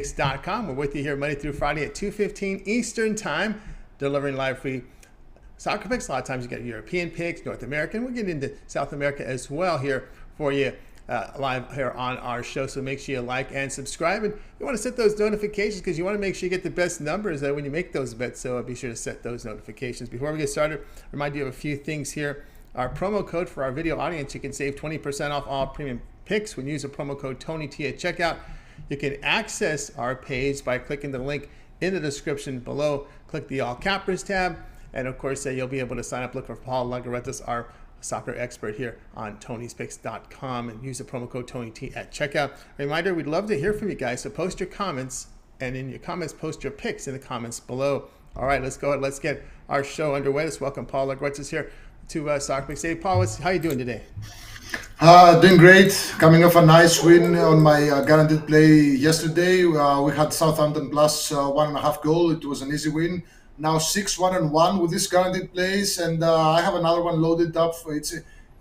We're with you here Monday through Friday at 2:15 Eastern Time, delivering live free soccer picks. A lot of times you get European picks, North American. We're getting into South America as well here for you live here on our show. So make sure you like and subscribe. And you want to set those notifications because you want to make sure you get the best numbers when you make those bets. So be sure to set those notifications. Before we get started, remind you of a few things here. Our promo code for our video audience, you can save 20% off all premium picks when you use the promo code TonyT at checkout. You can access our page by clicking the link in the description below. Click the All Cappers tab, and of course, you'll be able to sign up. Look for Paul Legaretas, our soccer expert here on Tony'sPicks.com, and use the promo code TonyT at checkout. Reminder, we'd love to hear from you guys, so post your comments, and in your comments, post your picks in the comments below. All right, let's go ahead. Let's get our show underway. Let's welcome Paul Legaretas here to Soccer Picks. Hey, Paul, how are you doing today? Doing great. Coming off a nice win on my guaranteed play yesterday. We had Southampton plus 1.5 goal. It was an easy win. Now 6-1-1 with this guaranteed plays, and I have another one loaded up.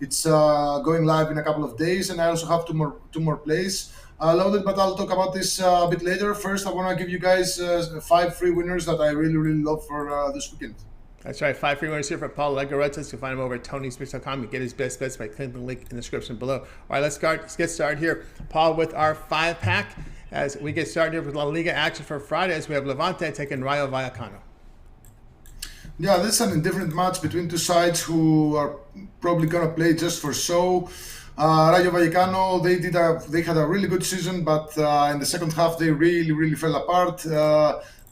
It's going live in a couple of days, and I also have two more plays loaded. But I'll talk about this a bit later. First, I want to give you guys 5 free winners that I really love for this weekend. That's right. 5 free winners here for Paul Legaretas. You'll find him over at Tony'sPicks.com. You get his best bets by clicking the link in the description below. All right, let's get started here, Paul, with our 5-pack. As we get started here with La Liga action for Friday, as we have Levante taking Rayo Vallecano. Yeah, this is an indifferent match between two sides who are probably going to play just for show. Rayo Vallecano, they had a really good season, but in the second half they really fell apart.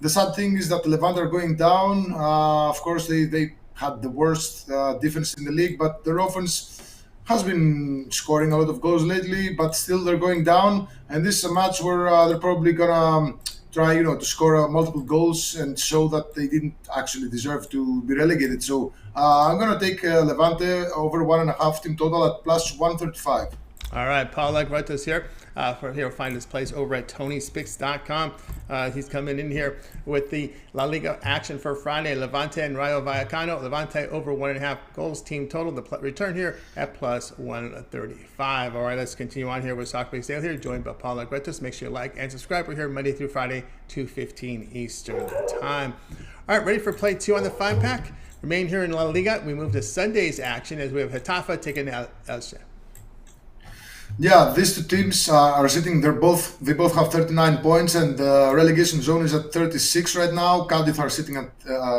The sad thing is that Levante are going down. Of course, they had the worst defense in the league, but their offense has been scoring a lot of goals lately, but still they're going down. And this is a match where they're probably gonna try, to score multiple goals and show that they didn't actually deserve to be relegated. So I'm gonna take Levante over 1.5 team total at plus 135. All right, Paul Legaretas here. He'll find his place over at Tony'sPicks.com. He's coming in here with the La Liga action for Friday. Levante and Rayo Vallecano. Levante over 1.5 goals team total. The return here at plus 135. All right, let's continue on here with Soccer Picks Daily here, joined by Paul Legaretas. Make sure you like and subscribe. We're here Monday through Friday, 2:15 Eastern Time. All right, ready for play 2 on the 5-pack? Remain here in La Liga. We move to Sunday's action as we have Getafe taking Elche. Yeah, these two teams are sitting. They both have 39 points, and the relegation zone is at 36 right now. Cardiff are sitting at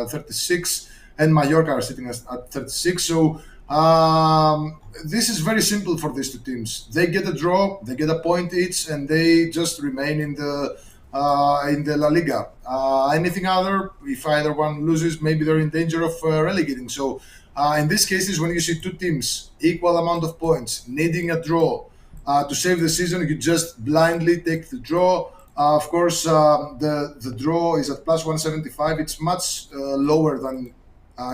36, and Mallorca are sitting at 36. So this is very simple for these two teams. They get a draw, they get a point each, and they just remain in the La Liga. Anything other, if either one loses, maybe they're in danger of relegating. So in these cases, when you see two teams equal amount of points needing a draw. To save the season, you just blindly take the draw. Of course, the draw is at plus 175. It's much lower than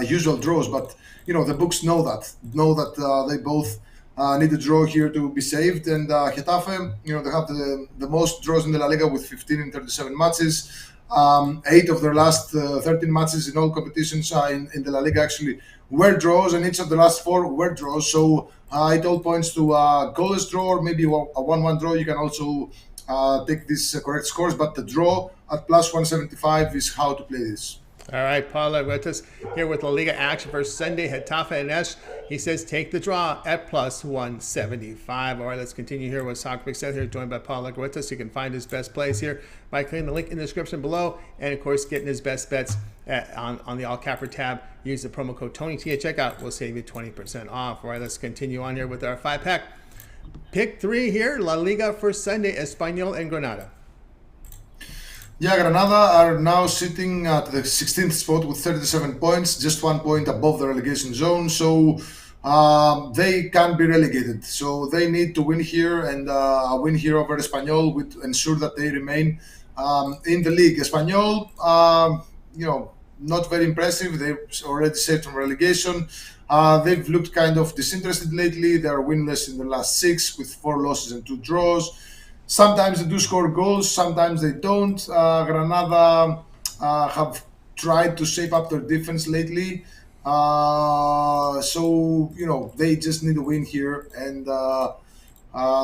usual draws, but the books know that they both need a draw here to be saved. And Getafe, they have the most draws in the La Liga with 15 in 37 matches. 8 of their last 13 matches in all competitions in the La Liga actually were draws, and each of the last 4 were draws. So it all points to a goalless draw or maybe a 1-1 draw. You can also take these correct scores, but the draw at plus 175 is how to play this. All right, Paul Legaretas here with La Liga action for Sunday, Getafe and Elche. He says take the draw at plus 175. All right, let's continue here with Soccer Picks here, joined by Paul Legaretas. You can find his best plays here by clicking the link in the description below, and of course, getting his best bets on the All Capper tab. Use the promo code TonyT at checkout. We'll save you 20% off. All right, let's continue on here with our 5-pack. Pick 3 here, La Liga for Sunday, Espanyol and Granada. Yeah, Granada are now sitting at the 16th spot with 37 points, just 1 point above the relegation zone. So they can't be relegated. So they need to win here, and a win here over Espanyol would ensure that they remain in the league. Espanyol, not very impressive. They're already saved from relegation. They've looked kind of disinterested lately. They are winless in the last 6 with 4 losses and 2 draws. Sometimes they do score goals, sometimes they don't. Granada have tried to shape up their defense lately. So, they just need a win here. And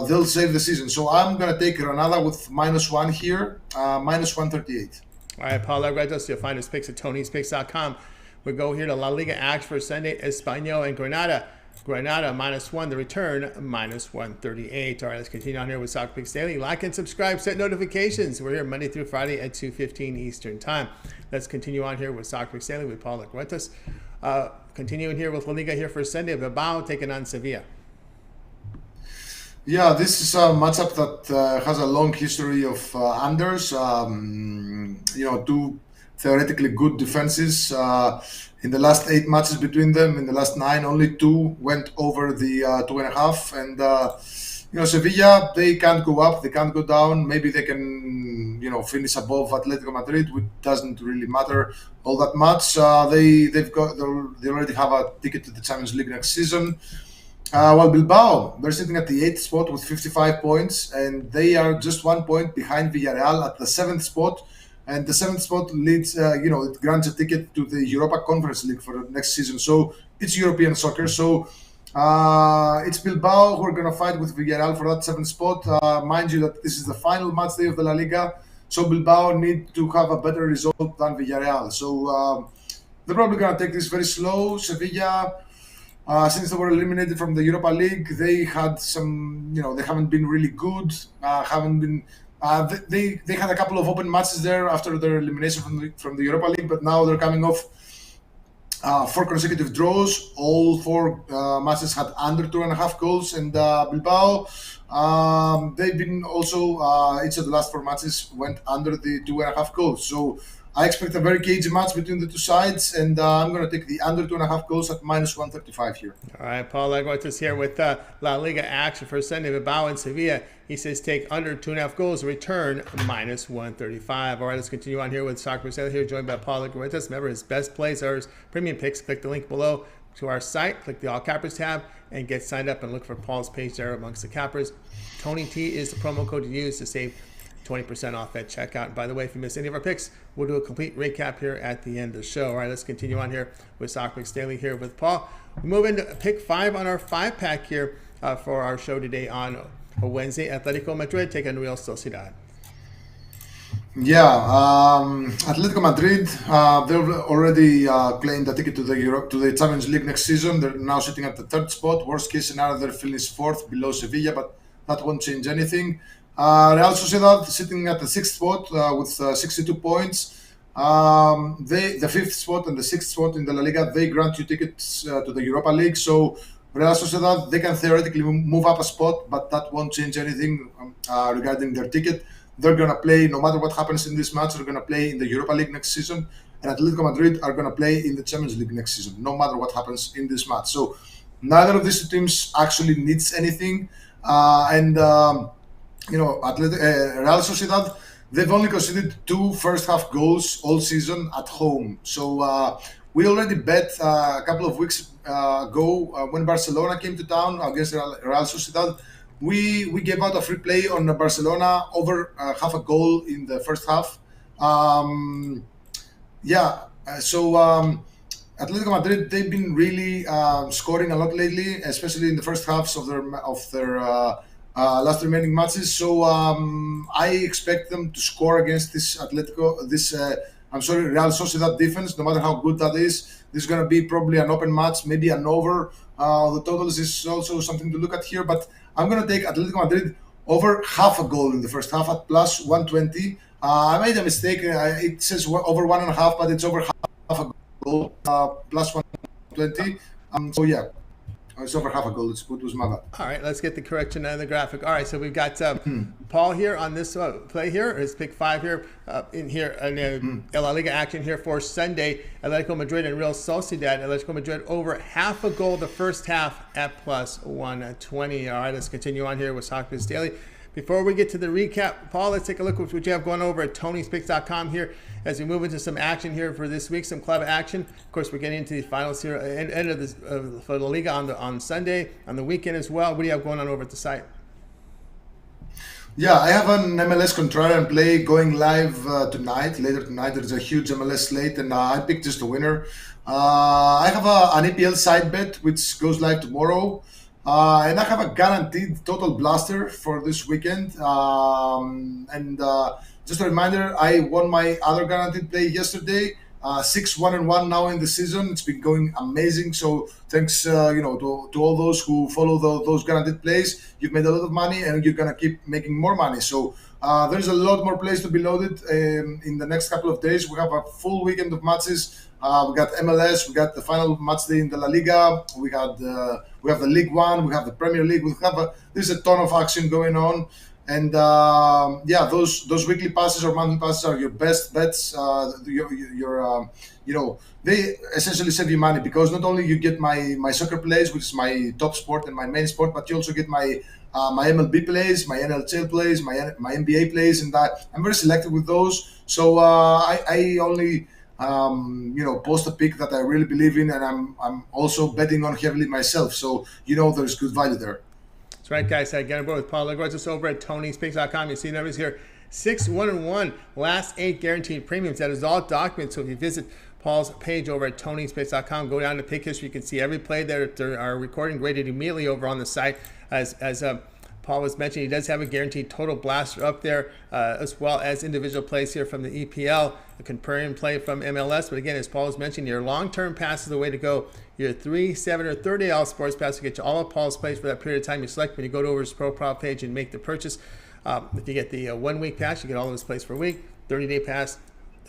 they'll save the season. So I'm going to take Granada with -1 here, -138. All right, Paul Legretos, you'll find his picks at Tony'sPicks.com. We go here to La Liga action for Sunday, Espanyol and Granada. Granada -1, the return -138. All right, let's continue on here with Soccer Picks Daily. Like and subscribe, set notifications. We're here Monday through Friday at 2:15 Eastern Time. Let's continue on here with Soccer Picks Daily with Paul Legretos. Continuing here with La Liga here for Sunday, Bilbao taking on Sevilla. Yeah, this is a matchup that has a long history of unders. Two theoretically good defenses. In the last 8 matches between them, in the last 9, only 2 went over the 2.5. And Sevilla, they can't go up, they can't go down. Maybe they can, finish above Atletico Madrid, which doesn't really matter all that much. They already have a ticket to the Champions League next season. While Bilbao, they're sitting at the 8th spot with 55 points, and they are just 1 point behind Villarreal at the 7th spot. And the 7th spot leads, it grants a ticket to the Europa Conference League for next season. So it's European soccer. So it's Bilbao who are going to fight with Villarreal for that 7th spot. Mind you that this is the final match day of the La Liga. So Bilbao need to have a better result than Villarreal. So they're probably going to take this very slow. Sevilla, since they were eliminated from the Europa League, they had some, they haven't been really good. They had a couple of open matches there after their elimination from the Europa League, but now they're coming off 4 consecutive draws. All 4 matches had under 2.5 goals, and Bilbao, they've been also each of the last 4 matches went under the 2.5 goals. So I expect a very cagey match between the 2 sides, and I'm going to take the under 2.5 goals at -135 here. All right, Paul Legretos here with La Liga action for Sunday, Bilbao and Sevilla. He says take under 2.5 goals, return -135. All right, let's continue on here with Soccer Picks Daily here, joined by Paul Legretos. Remember, his best plays are his premium picks. Click the link below to our site, click the All Cappers tab, and get signed up and look for Paul's page there amongst the cappers. Tony T is the promo code to use to save 20% off at checkout. And by the way, if you miss any of our picks, we'll do a complete recap here at the end of the show. All right, let's continue on here with Soccer Picks Daily here with Paul. We move into pick 5 on our 5-pack here for our show today on Wednesday. Atletico Madrid take on Real Sociedad. Yeah, Atletico Madrid, they've already claimed a ticket to the Champions League next season. They're now sitting at the 3rd spot. Worst case scenario, they're finish 4th below Sevilla, but that won't change anything. Real Sociedad sitting at the 6th spot with 62 points. The 5th spot and the 6th spot in the La Liga, they grant you tickets to the Europa League. So Real Sociedad, they can theoretically move up a spot, but that won't change anything regarding their ticket. They're going to play, no matter what happens in this match, they're going to play in the Europa League next season. And Atletico Madrid are going to play in the Champions League next season, no matter what happens in this match. So neither of these 2 teams actually needs anything. Real Sociedad, they've only conceded 2 first-half goals all season at home. So we already bet a couple of weeks ago when Barcelona came to town against Real Sociedad. We gave out a free play on Barcelona over half a goal in the first half. Atletico Madrid, they've been really scoring a lot lately, especially in the first halves of their last remaining matches. So I expect them to score against this Real Sociedad defense, no matter how good that is. This is going to be probably an open match, maybe an over. The totals is also something to look at here, but I'm going to take Atletico Madrid over half a goal in the first half at +120. I made a mistake. It says over 1.5, but it's over half a goal, +120. It's over half a goal. It was my bad. All right, let's get the correction on the graphic. All right, so we've got Paul here on this play here. His pick 5 here in La Liga action here for Sunday. Atletico Madrid and Real Sociedad. Atletico Madrid over half a goal the first half at +120. All right, let's continue on here with Soccer Picks Daily. Before we get to the recap, Paul, let's take a look at what you have going over at Tony'sPicks.com here as we move into some action here for this week, some club action. Of course, we're getting into the finals here, end of this for the Liga on Sunday, on the weekend as well. What do you have going on over at the site? Yeah, I have an MLS contrarian play going live later tonight. There's a huge MLS slate, and I picked just a winner. I have an EPL side bet, which goes live tomorrow. And I have a guaranteed total blaster for this weekend. And just a reminder, I won my other guaranteed play yesterday. 6-1-1 now in the season. It's been going amazing. So thanks, to all those who follow those guaranteed plays. You've made a lot of money, and you're gonna keep making more money. So there's a lot more plays to be loaded in the next couple of days. We have a full weekend of matches. We got MLS. We got the final match day in the La Liga. We have the League One. We have the Premier League. There's a ton of action going on. And yeah, those weekly passes or monthly passes are your best bets. They essentially save you money, because not only you get my soccer plays, which is my top sport and my main sport, but you also get my MLB plays, my NHL plays, my NBA plays, and I'm very selective with those. So I only post a pick that I really believe in, and I'm also betting on heavily myself. So there's good value there. That's right, guys. Get on board with Paul Legros. It's over at Tony'sPicks.com. You see numbers here: 6-1-1, last 8 guaranteed premiums. That is all documents. So if you visit Paul's page over at Tony'sPicks.com, go down to pick history. You can see every play that are recording graded immediately over on the site. As Paul was mentioning, he does have a guaranteed total blaster up there, as well as individual plays here from the EPL, a contrarian play from MLS. But again, as Paul was mentioning, your long-term pass is the way to go. Your 3, 7, or 30 all sports pass will get you all of Paul's plays for that period of time you select when you go to over his profile page and make the purchase. If you get the 1 week pass, you get all of his plays for a week. 30-day pass,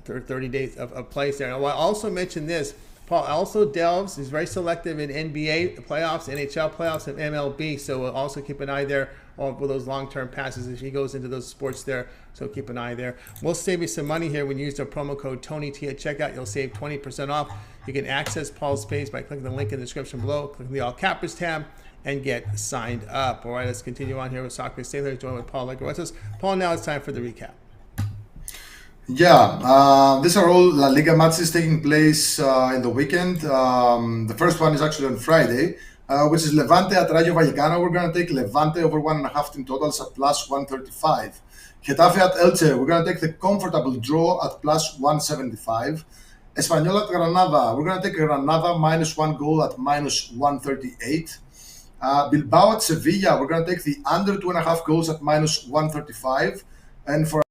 30 days of plays there. And I'll also mention this. Paul also delves, he's very selective in NBA playoffs, NHL playoffs, and MLB. So we'll also keep an eye there for those long-term passes as he goes into those sports there. So keep an eye there. We'll save you some money here when you use the promo code TonyT at checkout. You'll save 20% off. You can access Paul's page by clicking the link in the description below, clicking the All Cappers tab, and get signed up. All right, let's continue on here with Soccer Picks Daily, joined with Paul Legros. Paul, now it's time for the recap. Yeah, these are all La Liga matches taking place in the weekend. The first one is actually on Friday, which is Levante at Rayo Vallecano. We're going to take Levante over 1.5 team totals at plus 135. Getafe at Elche. We're going to take the comfortable draw at plus 175. Espanyol at Granada. We're going to take Granada minus 1 goal at minus 138. Bilbao at Sevilla. We're going to take the under 2.5 goals at minus 135. And for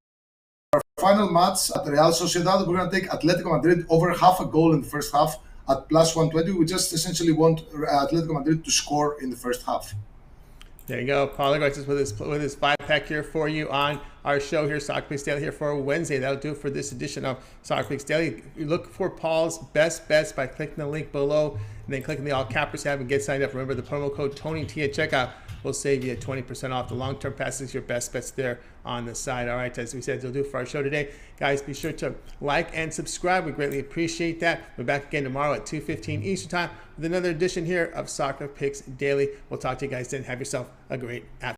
final match at Real Sociedad, we're going to take Atletico Madrid over half a goal in the first half at plus 120. We just essentially want Atletico Madrid to score in the first half. There you go. Paul Legros with his 5-pack here for you on our show here, Soccer Picks Daily, here for Wednesday. That'll do it for this edition of Soccer Picks Daily. You look for Paul's best bets by clicking the link below and then clicking the All Cappers tab and get signed up. Remember, the promo code TonyT at checkout will save you 20% off. The long-term passes, your best bets there on the side. All right, as we said, it'll do for our show today. Guys, be sure to like and subscribe. We greatly appreciate that. We're back again tomorrow at 2:15 Eastern Time with another edition here of Soccer Picks Daily. We'll talk to you guys then. Have yourself a great afternoon.